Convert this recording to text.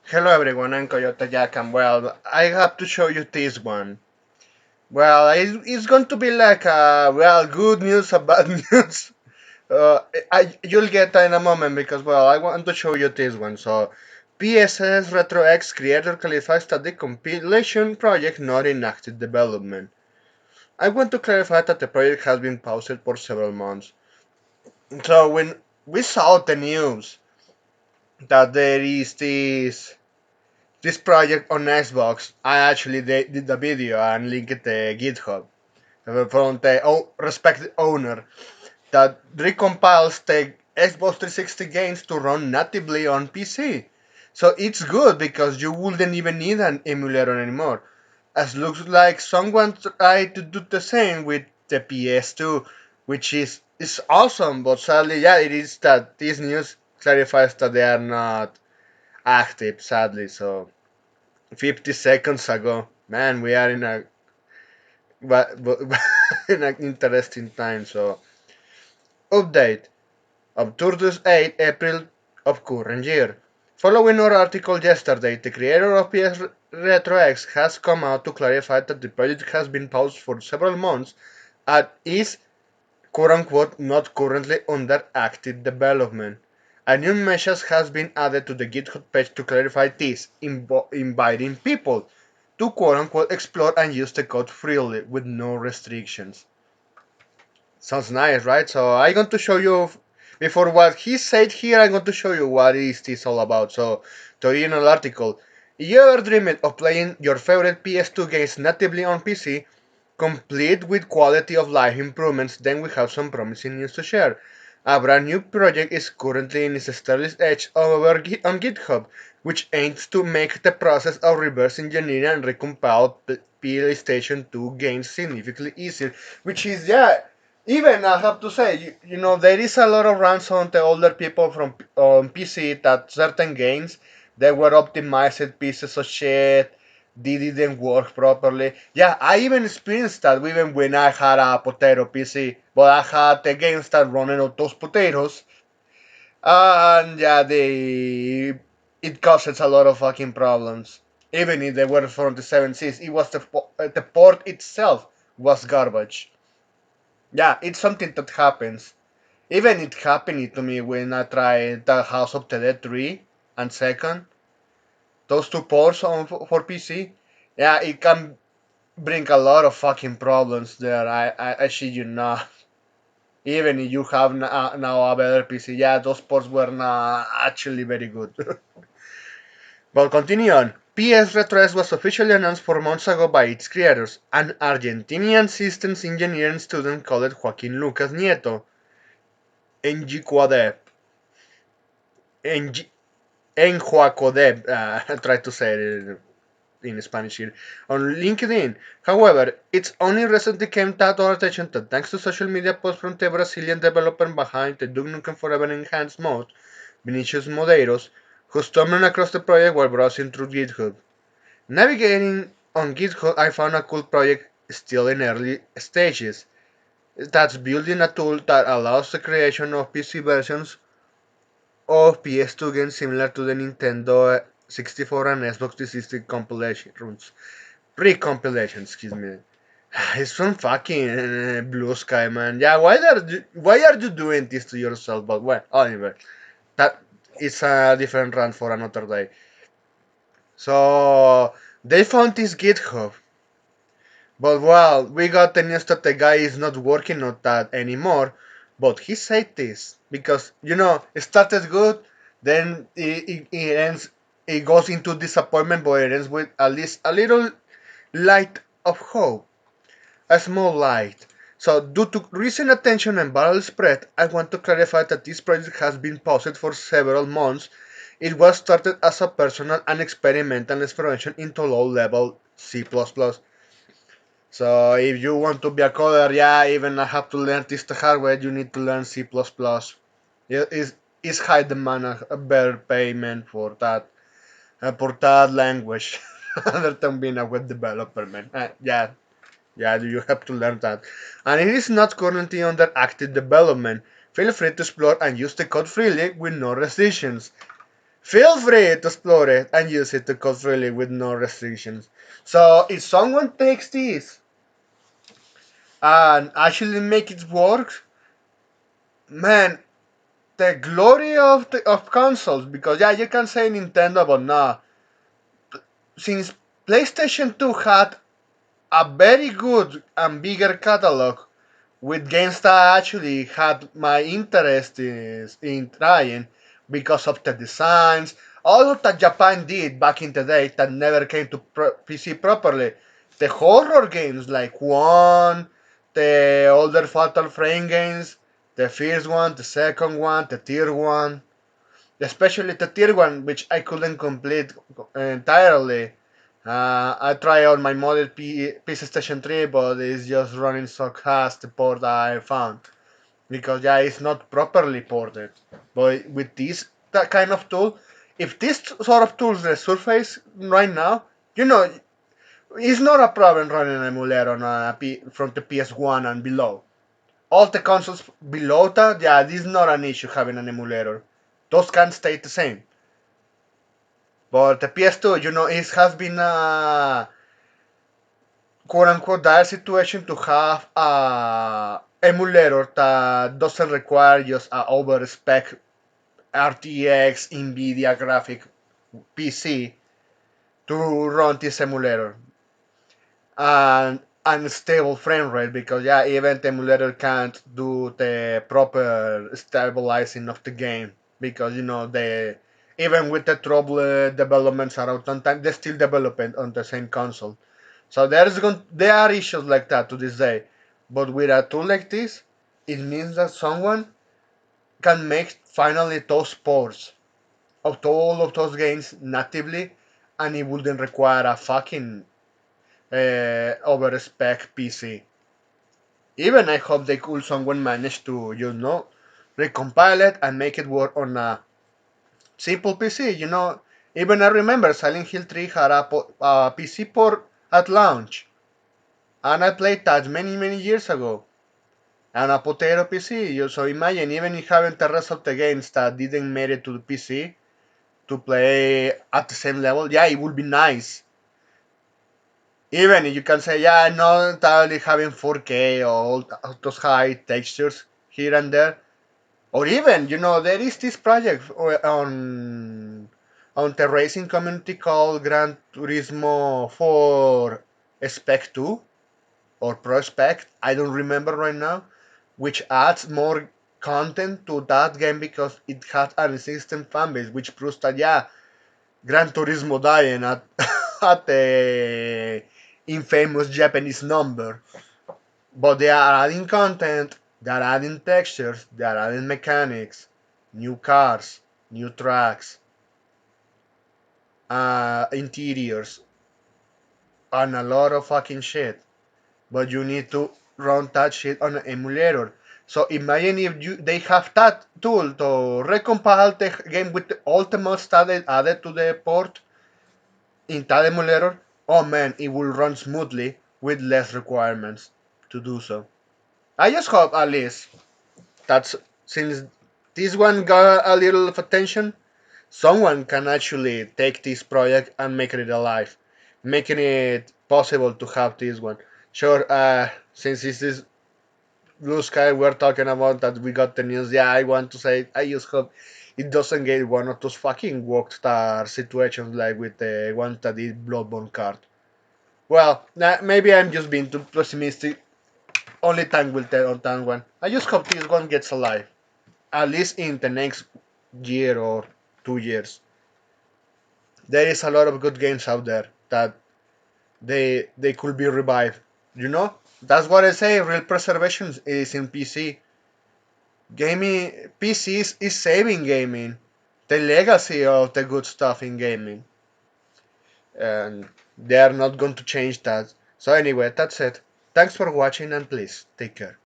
Hello everyone, I'm Coyote Jack, and well, I have to show you this one. Well, it's going to be like good news or bad news. You'll get in a moment because, well, I want to show you this one. So, PSS Retro X creator clarifies that the compilation project not in active development. I want to clarify that the project has been paused for several months. So, when we saw the news that there is this project on Xbox, I actually did a video and linked it to GitHub from the respected owner that recompiles the Xbox 360 games to run natively on PC. So it's good because you wouldn't even need an emulator anymore. As looks like someone tried to do the same with the PS2, which is awesome, but sadly, yeah, it is that this news clarifies that they are not active, sadly. So 50 seconds ago. Man, we are in a in an interesting time. So, update of Turtles 8 April of current year. Following our article yesterday, the creator of PS Retro X has come out to clarify that the project has been paused for several months and is quote unquote not currently under active development. A new message has been added to the GitHub page to clarify this, inviting people to quote unquote explore and use the code freely with no restrictions. Sounds nice, right? So I'm going to show you before what he said here. I'm going to show you what is this all about. So the original article. You ever dreamed of playing your favorite PS2 games natively on PC, complete with quality of life improvements? Then we have some promising news to share. A brand new project is currently in its established stage over on GitHub, which aims to make the process of reverse engineering and recompile PlayStation 2 games significantly easier. Which is, yeah, even I have to say, there is a lot of rants on the older people from on PC that certain games they were optimized pieces of shit, they didn't work properly. Yeah, I even experienced that even when I had a potato PC, but I had the games that running on those potatoes, and yeah, they it causes a lot of fucking problems. Even if they were from the 70s, it was the port itself was garbage. Yeah, it's something that happens. Even it happened to me when I tried the House of the Dead 3 and second. Those two ports on for PC. Yeah, it can bring a lot of fucking problems there. I shit you not. Even if you have now a better PC, yeah, those ports were not actually very good. But continue on. PS Retro was officially announced 4 months ago by its creators, an Argentinian systems engineering student called Joaquin Lucas Nieto, NG Enjuacodeb, I tried to say it in Spanish here, on LinkedIn. However, it's only recently came to our attention that thanks to social media posts from the Brazilian developer behind the Duke Nukem Forever enhanced mode, Vinicius Modeiros, who stumbled across the project while browsing through GitHub. Navigating on GitHub, I found a cool project still in early stages. That's building a tool that allows the creation of PC versions of PS2 games similar to the Nintendo 64 and Xbox 360 compilations. Pre-compilation, excuse me. It's from fucking Blue Sky, man. Yeah, why are you doing this to yourself? But well, anyway, that is a different rant for another day. So they found this GitHub, but well, we got the news that the guy is not working on that anymore. But he said this because it started good, then it ends. It goes into disappointment, but it ends with at least a little light of hope, a small light. So, due to recent attention and viral spread, I want to clarify that this project has been paused for several months. It was started as a personal and experimental exploration into low-level C++. So if you want to be a coder, yeah, even I have to learn this the hard way. You need to learn C++. Yeah, is high demand a better payment for that language other than being a web developer, man. Yeah, you have to learn that. And it is not currently under active development. Feel free to explore and use the code freely with no restrictions. Feel free to explore it and use it to code freely with no restrictions. So if someone takes this and actually make it work, man, the glory of consoles. Because yeah, you can say Nintendo, but nah, since PlayStation 2 had a very good and bigger catalog with games that actually had my interest in trying because of the designs, all of that Japan did back in the day that never came to PC properly. The horror games like One, the older Fatal Frame games, the first one, the second one, the third one, especially the tier one, which I couldn't complete entirely. I tried on my model PC Station 3, but it's just running so fast the port I found because yeah, it's not properly ported. But with this that kind of tool, if this sort of tools resurface right now, you know, it's not a problem running an emulator on from the PS1 and below. All the consoles below that, yeah, this is not an issue having an emulator. Those can stay the same. But the PS2, it has been a quote unquote dire situation to have a emulator that doesn't require just a over spec RTX Nvidia graphic PC to run this emulator and unstable frame rate because yeah, even the emulator can't do the proper stabilizing of the game because they even with the trouble developments around on time they still develop it on the same console. So there are issues like that to this day, but with a tool like this, it means that someone can make finally those ports of all of those games natively, and it wouldn't require a fucking over spec PC. Even I hope they could someone manage to recompile it and make it work on a simple PC. Even I remember Silent Hill 3 had a PC port at launch, and I played that many years ago. And a potato PC. So imagine even if having the rest of the games that didn't make it to the PC to play at the same level, yeah, it would be nice. Even if you can say, yeah, not entirely having 4K or all those high textures here and there, or even, there is this project on the racing community called Gran Turismo for Spec 2 or Prospect, I don't remember right now, which adds more content to that game because it has an existing fanbase, which proves that yeah, Gran Turismo dying at at the infamous Japanese number. But they are adding content, they are adding textures, they are adding mechanics, new cars, new tracks, interiors, and a lot of fucking shit. But you need to run that shit on an emulator. So imagine if they have that tool to recompile the game with all the mods added to the port in that emulator. Oh man, it will run smoothly with less requirements to do so. I just hope at least that's since this one got a little of attention, someone can actually take this project and make it alive, making it possible to have this one. Sure, since this is Blue Sky, we're talking about that we got the news. Yeah, I want to say, I just hope it doesn't get one of those fucking Walkstar situations like with the one that did Bloodborne card. Well, maybe I'm just being too pessimistic. Only time will tell on that one. I just hope this one gets alive, at least in the next year or 2 years. There is a lot of good games out there that they could be revived. That's what I say. Real preservation is in PC. Gaming PCs is saving gaming, the legacy of the good stuff in gaming, and they are not going to change that. So anyway, that's it. Thanks for watching and please take care.